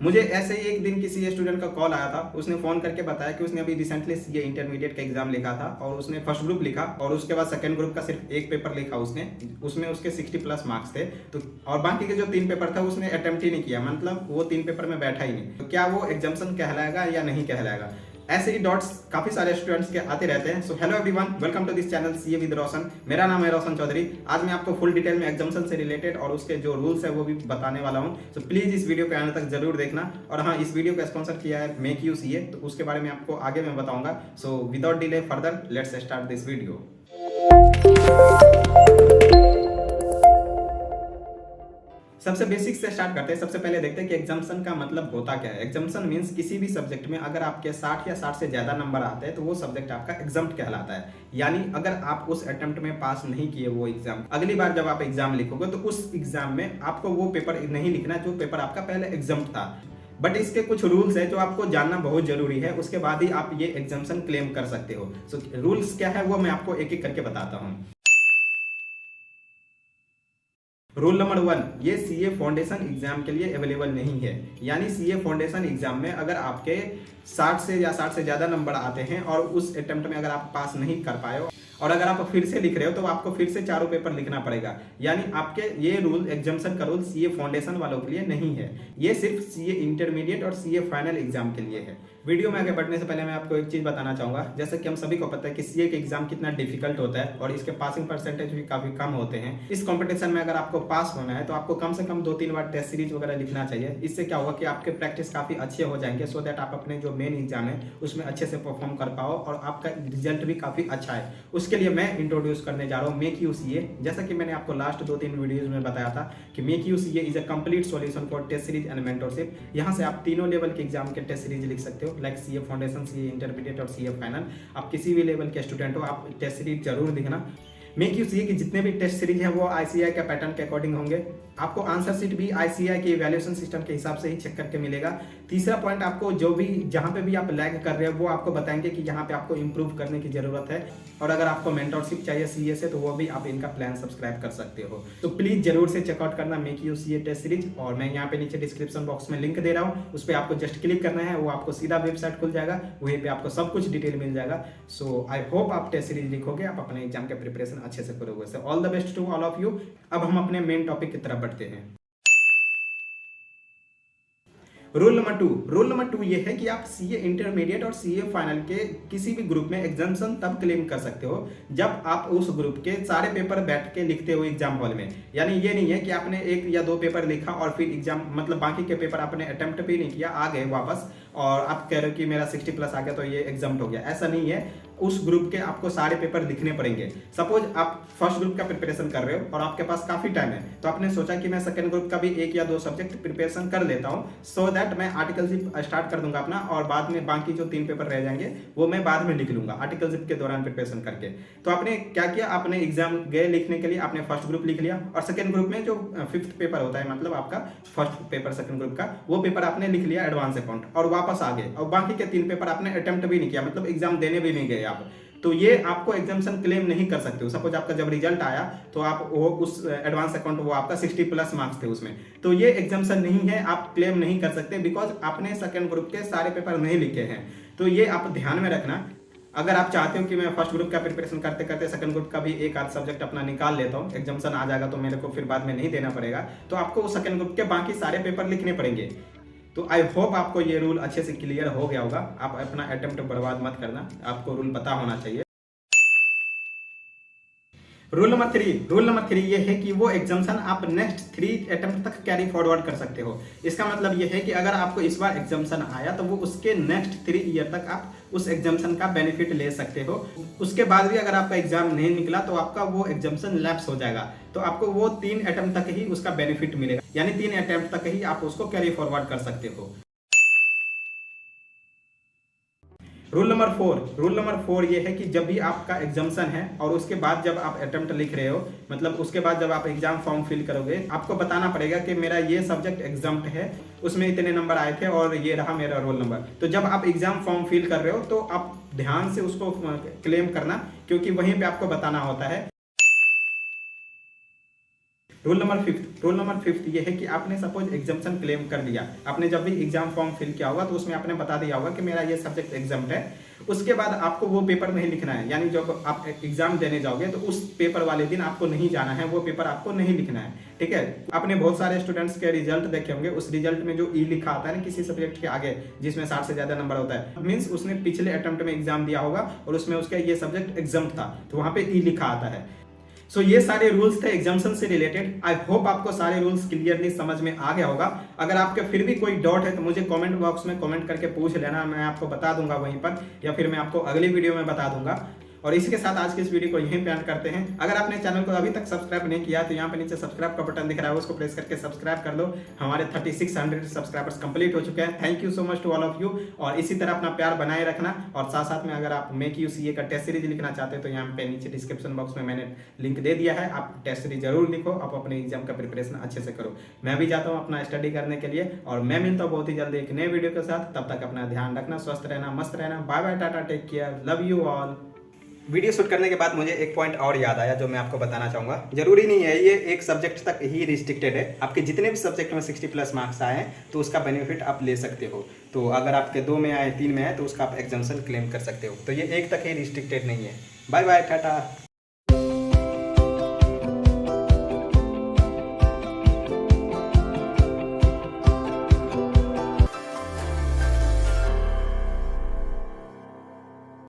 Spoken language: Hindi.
मुझे ऐसे ही एक दिन किसी स्टूडेंट का कॉल आया था, उसने फ़ोन करके बताया कि उसने अभी रिसेंटली ये इंटरमीडिएट का एग्ज़ाम लिखा था और उसने फर्स्ट ग्रुप लिखा और उसके बाद सेकंड ग्रुप का सिर्फ एक पेपर लिखा उसने, उसमें उसके 60 प्लस मार्क्स थे। तो और बाकी के जो 3 पेपर था उसने अटेम्प्ट ही नहीं किया, मतलब वो 3 पेपर में बैठा ही नहीं। तो क्या वो एग्जाम्सन कहलाएगा या नहीं कहलाएगा? ऐसे ही डॉट्स काफी सारे स्टूडेंट्स के आते रहते हैं। So hello everyone, welcome to this channel C A with Roshan. मेरा नाम है रोशन चौधरी। आज मैं आपको फुल डिटेल में एग्जाम्सन से रिलेटेड और उसके जो रूल्स है वो भी बताने वाला हूं। सो प्लीज इस वीडियो के आने तक जरूर देखना। और हाँ, इस वीडियो को स्पॉन्सर किया है मेक यू सीए, तो उसके बारे में आपको आगे मैं बताऊंगा। So without delay further let's start this video. सबसे बेसिक से स्टार्ट करते हैं। सबसे पहले देखते हैं कि एग्जाम्सन का मतलब होता क्या है। एग्जाम्सन मींस किसी भी सब्जेक्ट में अगर आपके 60 या 60 से ज्यादा नंबर आते हैं तो वो सब्जेक्ट आपका एग्जाम्प्ट कहलाता है। यानी अगर आप उस अटेम्प्ट में पास नहीं किए वो एग्जाम, अगली बार जब आप एग्जाम लिखोगे तो उस एग्जाम में आपको वो पेपर नहीं लिखना जो पेपर आपका पहले एग्जाम्प्ट था। बट इसके कुछ रूल्स है जो आपको जानना बहुत जरूरी है, उसके बाद ही आप ये एग्जाम्सन क्लेम कर सकते हो। सो रूल्स क्या है वो मैं आपको एक एक करके बताता हूँ। रूल नंबर 1, ये सीए फाउंडेशन एग्जाम के लिए अवेलेबल नहीं है। यानी सीए फाउंडेशन एग्जाम में अगर आपके 60 से या 60 से ज्यादा नंबर आते हैं और उस अटेम्प्ट में अगर आप पास नहीं कर पाए हो और अगर आप फिर से लिख रहे हो तो आपको फिर से चारों पेपर लिखना पड़ेगा। यानी आपके ये रूल, एग्जाम्सन का रूल सीए फाउंडेशन वालों के लिए नहीं है, ये सिर्फ सीए इंटरमीडिएट और सीए फाइनल एग्जाम के लिए है। वीडियो में आगे बढ़ने से पहले मैं आपको एक चीज बताना चाहूंगा। जैसे कि हम सभी को पता है कि सीए के एग्जाम कितना डिफिकल्ट होता है और इसके पासिंग परसेंटेज भी काफी कम होते हैं। इस कंपटीशन में अगर आपको पास होना है तो आपको कम से कम 2-3 बार टेस्ट सीरीज वगैरह लिखना चाहिए। इससे क्या होगा कि आपके प्रैक्टिस काफी अच्छे हो जाएंगे, सो दैट आप अपने जो मेन एग्जाम है उसमें अच्छे से परफॉर्म कर पाओ और आपका रिजल्ट भी काफी अच्छा है। उसके लिए मैं इंट्रोड्यूस करने जा रहा हूँ मेक यू सीए। जैसा कि मैंने आपको लास्ट 2-3 वीडियोज में बताया था कि make you CA is a complete solution for test series and mentorship. यहाँ से आप तीनों लेवल के एग्जाम के टेस्ट सीरीज लिख सकते हो, like CA foundation, CA intermediate और सीए फाइनल। आप किसी भी लेवल के स्टूडेंट हो, आप टेस्ट सीरीज जरूर लिखना। मेक यू सीए की जितने भी टेस्ट सीरीज हैं वो आईसीएआई के पैटर्न के अकॉर्डिंग होंगे। आपको आंसर शीट भी आईसीएआई के इवैल्यूएशन सिस्टम के हिसाब से ही चेक करके मिलेगा। तीसरा पॉइंट, आपको जो भी जहां पे भी आप लैग कर रहे हो वो आपको बताएंगे कि यहाँ पे आपको इंप्रूव करने की जरूरत है। और अगर आपको मेंटरशिप चाहिए सीए से तो वो भी आप इनका प्लान सब्सक्राइब कर सकते हो। तो प्लीज जरूर से चेकआउट करना make you CA test series. और मैं यहाँ पे नीचे डिस्क्रिप्शन बॉक्स में लिंक दे रहा हूँ, उस पर आपको जस्ट क्लिक करना है, वो आपको सीधा वेबसाइट खुल जाएगा, वहीं पे आपको सब कुछ डिटेल मिल जाएगा। सो आई होप आप टेस्ट सीरीज लिखोगे, आप अपने एग्जाम के प्रिपरेशन अच्छे से करोगे। So all the best to all of you. अब हम अपने मेन टॉपिक की तरफ बढ़ते हैं। रूल नंबर टू ये है कि आप सीए इंटरमीडिएट और सीए फाइनल के किसी भी ग्रुप में एग्जाम्सन तब क्लेम कर सकते हो जब आप उस ग्रुप के सारे पेपर बैठ के लिखते हो एग्जाम हॉल में। यानी ये नहीं है कि आपने 1 या 2 पेपर लिखा और फिर एग्जाम, मतलब बाकी के पेपर आपने अटेम्प्ट भी नहीं किया, आ गए वापस और आप कह रहे हो कि मेरा 60 प्लस आ गया तो ये एग्जाम हो गया। ऐसा नहीं है, उस ग्रुप के आपको सारे पेपर लिखने पड़ेंगे। सपोज आप फर्स्ट ग्रुप का प्रिपरेशन कर रहे हो और आपके पास काफी टाइम है, तो आपने सोचा कि मैं सेकंड ग्रुप का भी 1 या 2 सब्जेक्ट प्रिपरेशन कर लेता हूं, सो दैट मैं आर्टिकलशिप स्टार्ट कर दूंगा अपना और बाद में बाकी जो 3 पेपर रह जाएंगे वो मैं बाद में लिख लूंगा आर्टिकलशिप के दौरान प्रिपरेशन करके। तो आपने क्या किया, आपने एग्जाम गए लिखने के लिए, आपने फर्स्ट ग्रुप लिख लिया और सेकंड ग्रुप में जो 5th पेपर होता है, मतलब आपका फर्स्ट पेपर सेकंड ग्रुप का, वो पेपर आपने लिख लिया एडवांस अकाउंट और वापस आ गए और बाकी के 3 पेपर आपने अटेम्प्ट भी नहीं किया, मतलब एग्जाम देने भी नहीं गए आप। तो ये आपको एग्जाम्सन क्लेम नहीं कर सकते हो। सपोज आपका जब रिजल्ट आया तो आप वो उस एडवांस अकाउंट, वो आपका 60 प्लस मार्क्स थे उसमें, तो ये एग्जाम्सन नहीं है, आप क्लेम नहीं कर सकते बिकॉज आपने सेकंड ग्रुप के सारे पेपर नहीं लिखे हैं। तो ये आप ध्यान में रखना। अगर आप चाहते हो कि मैं फर्स्ट ग्रुप का प्रिपरेशन करते करते सेकंड ग्रुप का भी 1 आध सब्जेक्ट अपना निकाल लेता हूँ, एग्जाम्सन आ जाएगा तो मेरे को फिर बाद में नहीं देना पड़ेगा, तो आपको सेकंड ग्रुप के बाकी सारे पेपर लिखने पड़ेंगे। तो आई होप आपको ये रूल अच्छे से क्लियर हो गया होगा। आप अपना अटेम्प्ट बर्बाद मत करना, आपको रूल पता होना चाहिए। रूल नंबर थ्री ये है कि वो एग्जाम्सन आप नेक्स्ट 3 अटेम्प्ट तक कैरी फॉरवर्ड कर सकते हो। इसका मतलब ये है कि अगर आपको इस बार एग्जाम्सन आया तो वो उसके नेक्स्ट 3 ईयर तक आप उस एग्जाम्सन का बेनिफिट ले सकते हो। उसके बाद भी अगर आपका एग्जाम नहीं निकला तो आपका वो एग्जाम्सन लैप्स हो जाएगा, तो आपको वो 3 अटेम्प्ट तक ही उसका बेनिफिट मिलेगा। यानी 3 अटेम्प्ट तक ही आप उसको कैरी फॉरवर्ड कर सकते हो। रूल नंबर 4 ये है कि जब भी आपका एग्जाम्सन है और उसके बाद जब आप अटेम्प्ट लिख रहे हो, मतलब उसके बाद जब आप एग्जाम फॉर्म फिल करोगे, आपको बताना पड़ेगा कि मेरा ये सब्जेक्ट एग्जाम्प्ट है, उसमें इतने नंबर आए थे और ये रहा मेरा रोल नंबर। तो जब आप एग्जाम फॉर्म फिल कर रहे हो तो आप ध्यान से उसको क्लेम करना, क्योंकि वहीं पे आपको बताना होता है। रूल नंबर फिफ्थ ये है कि आपने सपोज एग्जाम्पशन क्लेम कर लिया, आपने जब भी एग्जाम फॉर्म फिल किया होगा तो उसमें आपने बता दिया होगा कि मेरा ये सब्जेक्ट एग्जाम्प्ट है। उसके बाद आपको वो पेपर नहीं लिखना है, यानी जब आप एग्जाम देने जाओगे तो उस पेपर वाले दिन आपको नहीं जाना है, वो पेपर आपको नहीं लिखना है, ठीक है। आपने बहुत सारे स्टूडेंट्स के रिजल्ट देखे होंगे, उस रिजल्ट में जो ई लिखा आता है ना किसी सब्जेक्ट के आगे जिसमें 60 से ज्यादा नंबर होता है, मींस उसने पिछले अटेम्प्ट में एग्जाम दिया होगा और उसमें उसका ये सब्जेक्ट एग्जाम था तो वहां पे ई लिखा आता है। सो ये सारे रूल्स थे एग्जाम्पशन से रिलेटेड। आई होप आपको सारे रूल्स क्लियरली समझ में आ गया होगा। अगर आपके फिर भी कोई डाउट है तो मुझे कमेंट बॉक्स में कमेंट करके पूछ लेना, मैं आपको बता दूंगा वहीं पर, या फिर मैं आपको अगली वीडियो में बता दूंगा। और इसी के साथ आज की इस वीडियो को यहीं पे एंड करते हैं। अगर आपने चैनल को अभी तक सब्सक्राइब नहीं किया तो यहाँ पे नीचे सब्सक्राइब का बटन दिख रहा है, उसको प्रेस करके सब्सक्राइब कर लो। हमारे 3600 सब्सक्राइबर्स कंप्लीट हो चुके हैं। Thank you so much to all of you. और इसी तरह अपना प्यार बनाए रखना। और साथ साथ में अगर आप मेक यू सीए का टेस्ट सीरीज लिखना चाहते हैं तो यहाँ पे नीचे डिस्क्रिप्शन बॉक्स में मैंने लिंक दे दिया है, आप टेस्ट सीरीज जरूर लिखो, आप अपने एग्जाम का प्रिपरेशन अच्छे से करो। मैं भी जाता हूँ अपना स्टडी करने के लिए और मैं मिलता हूँ बहुत ही जल्दी एक नए वीडियो के साथ। तब तक अपना ध्यान रखना, स्वस्थ रहना, मस्त रहना। Bye bye, tata, take care, love you all. Video shoot करने के बाद मुझे एक पॉइंट और याद आया जो मैं आपको बताना चाहूँगा। जरूरी नहीं है ये एक सब्जेक्ट तक ही रिस्ट्रिक्टेड है, आपके जितने भी सब्जेक्ट में 60+ मार्क्स आए तो उसका बेनिफिट आप ले सकते हो। तो अगर आपके 2 में आए, 3 में आए तो उसका आप एग्जाम्पशन क्लेम कर सकते हो। तो ये एक तक ही रिस्ट्रिक्टेड नहीं है। Bye bye, Tata.